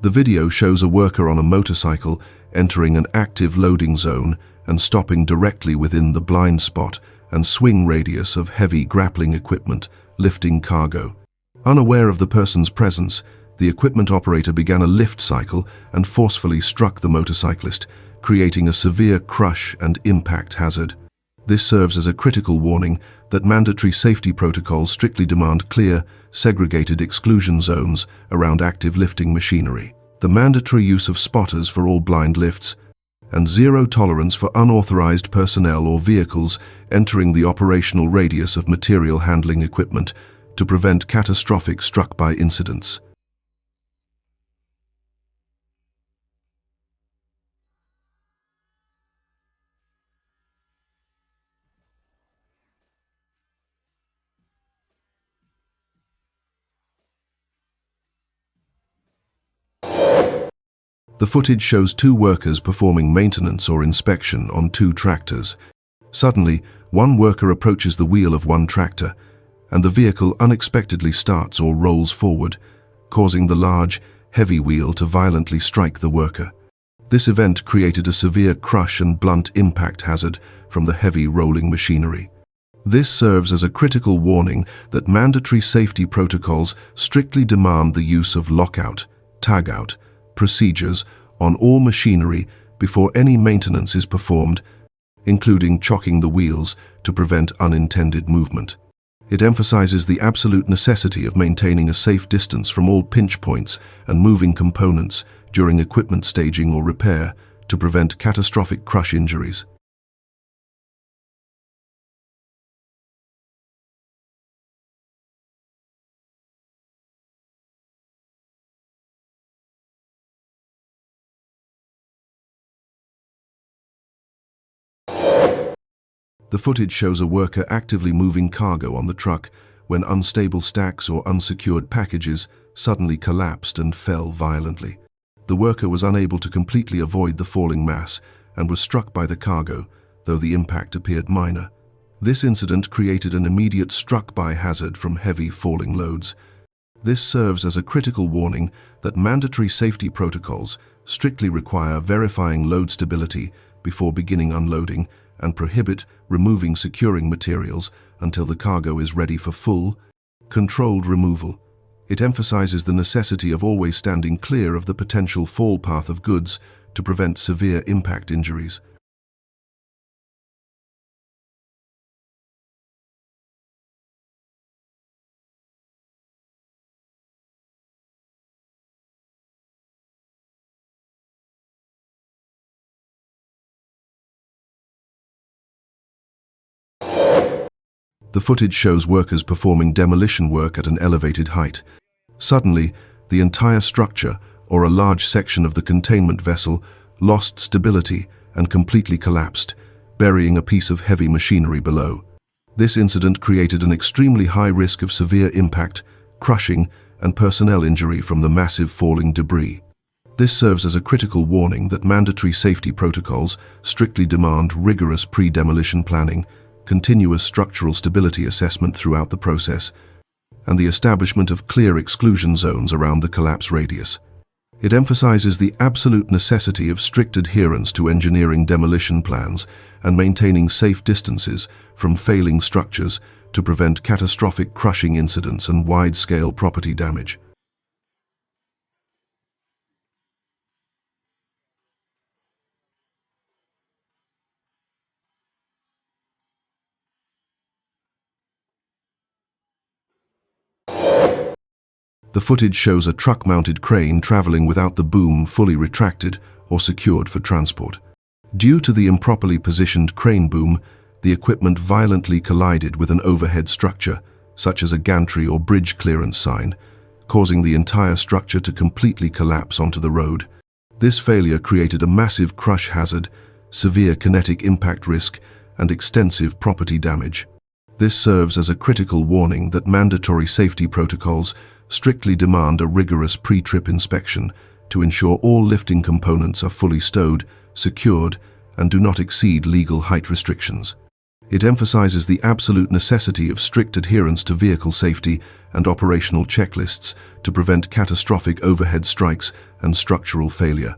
The video shows a worker on a motorcycle entering an active loading zone and stopping directly within the blind spot and swing radius of heavy grappling equipment lifting cargo. Unaware of the person's presence, the equipment operator began a lift cycle and forcefully struck the motorcyclist, creating a severe crush and impact hazard. This serves as a critical warning that mandatory safety protocols strictly demand clear, segregated exclusion zones around active lifting machinery, the mandatory use of spotters for all blind lifts, and zero tolerance for unauthorized personnel or vehicles entering the operational radius of material handling equipment to prevent catastrophic struck-by incidents. The footage shows two workers performing maintenance or inspection on two tractors. Suddenly, one worker approaches the wheel of one tractor, and the vehicle unexpectedly starts or rolls forward, causing the large, heavy wheel to violently strike the worker. This event created a severe crush and blunt impact hazard from the heavy rolling machinery. This serves as a critical warning that mandatory safety protocols strictly demand the use of lockout, tagout procedures on all machinery before any maintenance is performed, including chocking the wheels to prevent unintended movement. It emphasizes the absolute necessity of maintaining a safe distance from all pinch points and moving components during equipment staging or repair to prevent catastrophic crush injuries. The footage shows a worker actively moving cargo on the truck when unstable stacks or unsecured packages suddenly collapsed and fell violently. The worker was unable to completely avoid the falling mass and was struck by the cargo, though the impact appeared minor. This incident created an immediate struck-by hazard from heavy falling loads. This serves as a critical warning that mandatory safety protocols strictly require verifying load stability before beginning unloading and prohibit removing securing materials until the cargo is ready for full, controlled removal. It emphasizes the necessity of always standing clear of the potential fall path of goods to prevent severe impact injuries. The footage shows workers performing demolition work at an elevated height. Suddenly, the entire structure, or a large section of the containment vessel, lost stability and completely collapsed, burying a piece of heavy machinery below. This incident created an extremely high risk of severe impact, crushing, and personnel injury from the massive falling debris. This serves as a critical warning that mandatory safety protocols strictly demand rigorous pre-demolition planning, continuous structural stability assessment throughout the process, and the establishment of clear exclusion zones around the collapse radius. It emphasizes the absolute necessity of strict adherence to engineering demolition plans and maintaining safe distances from failing structures to prevent catastrophic crushing incidents and wide-scale property damage. The footage shows a truck-mounted crane traveling without the boom fully retracted or secured for transport. Due to the improperly positioned crane boom, the equipment violently collided with an overhead structure, such as a gantry or bridge clearance sign, causing the entire structure to completely collapse onto the road. This failure created a massive crush hazard, severe kinetic impact risk, and extensive property damage. This serves as a critical warning that mandatory safety protocols strictly demand a rigorous pre-trip inspection to ensure all lifting components are fully stowed, secured, and do not exceed legal height restrictions. It emphasizes the absolute necessity of strict adherence to vehicle safety and operational checklists to prevent catastrophic overhead strikes and structural failure.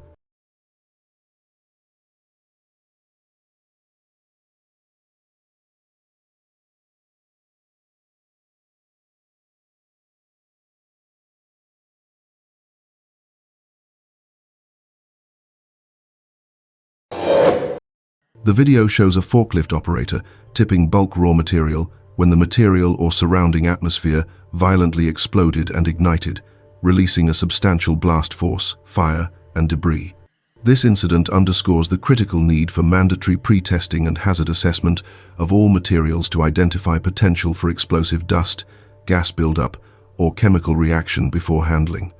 The video shows a forklift operator tipping bulk raw material when the material or surrounding atmosphere violently exploded and ignited, releasing a substantial blast force, fire, and debris. This incident underscores the critical need for mandatory pre-testing and hazard assessment of all materials to identify potential for explosive dust, gas buildup, or chemical reaction before handling.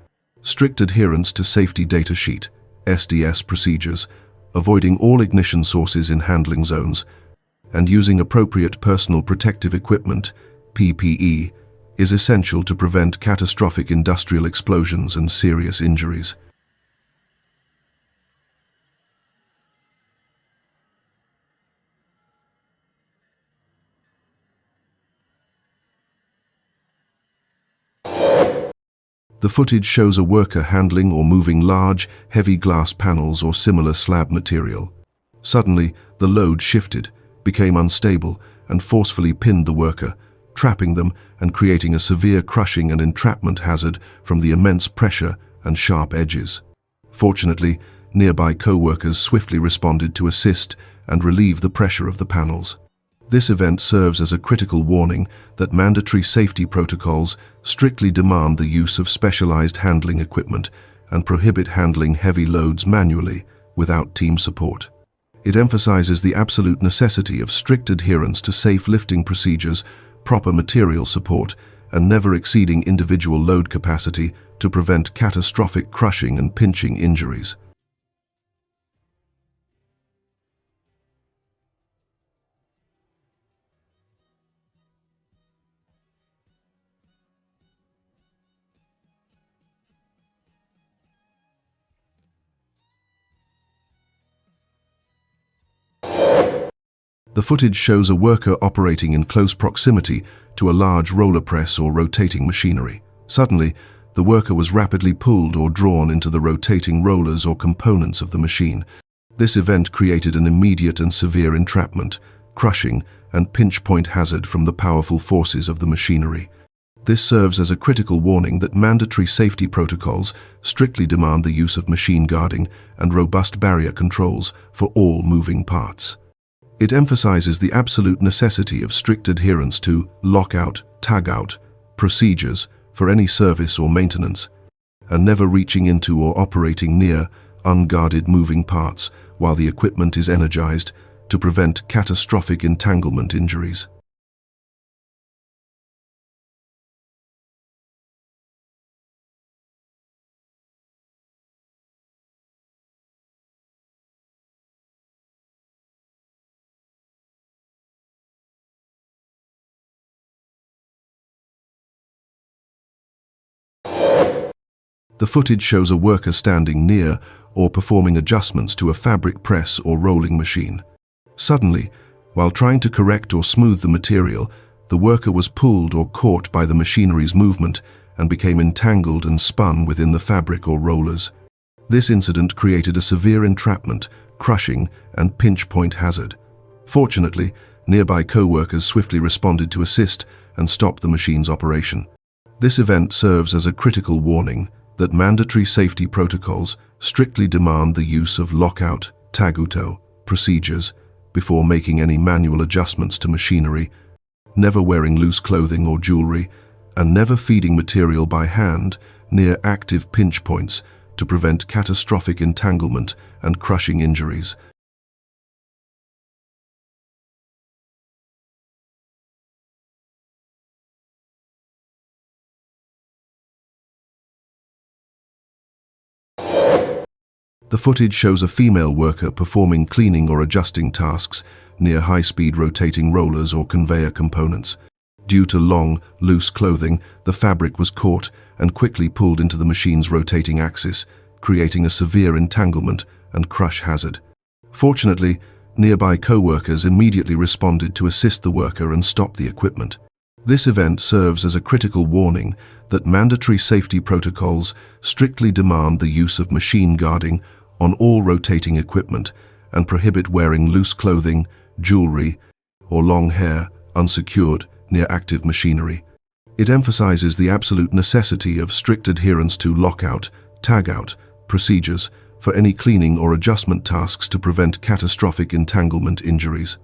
Strict adherence to Safety Data Sheet (SDS) procedures, avoiding all ignition sources in handling zones, and using appropriate personal protective equipment (PPE) is essential to prevent catastrophic industrial explosions and serious injuries. The footage shows a worker handling or moving large, heavy glass panels or similar slab material. Suddenly, the load shifted, became unstable, and forcefully pinned the worker, trapping them and creating a severe crushing and entrapment hazard from the immense pressure and sharp edges. Fortunately, nearby co-workers swiftly responded to assist and relieve the pressure of the panels. This event serves as a critical warning that mandatory safety protocols strictly demand the use of specialized handling equipment and prohibit handling heavy loads manually without team support. It emphasizes the absolute necessity of strict adherence to safe lifting procedures, proper material support, and never exceeding individual load capacity to prevent catastrophic crushing and pinching injuries. The footage shows a worker operating in close proximity to a large roller press or rotating machinery. Suddenly, the worker was rapidly pulled or drawn into the rotating rollers or components of the machine. This event created an immediate and severe entrapment, crushing, and pinch point hazard from the powerful forces of the machinery. This serves as a critical warning that mandatory safety protocols strictly demand the use of machine guarding and robust barrier controls for all moving parts. It emphasizes the absolute necessity of strict adherence to lockout, tagout procedures for any service or maintenance, and never reaching into or operating near unguarded moving parts while the equipment is energized to prevent catastrophic entanglement injuries. The footage shows a worker standing near or performing adjustments to a fabric press or rolling machine. Suddenly, while trying to correct or smooth the material, the worker was pulled or caught by the machinery's movement and became entangled and spun within the fabric or rollers. This incident created a severe entrapment, crushing, and pinch point hazard. Fortunately, nearby co-workers swiftly responded to assist and stop the machine's operation. This event serves as a critical warning that mandatory safety protocols strictly demand the use of lockout, tagout procedures before making any manual adjustments to machinery, never wearing loose clothing or jewelry, and never feeding material by hand near active pinch points to prevent catastrophic entanglement and crushing injuries. The footage shows a female worker performing cleaning or adjusting tasks near high-speed rotating rollers or conveyor components. Due to long, loose clothing, the fabric was caught and quickly pulled into the machine's rotating axis, creating a severe entanglement and crush hazard. Fortunately, nearby co-workers immediately responded to assist the worker and stop the equipment. This event serves as a critical warning that mandatory safety protocols strictly demand the use of machine guarding on all rotating equipment and prohibit wearing loose clothing, jewelry, or long hair unsecured near active machinery. It emphasizes the absolute necessity of strict adherence to lockout, tagout procedures for any cleaning or adjustment tasks to prevent catastrophic entanglement injuries.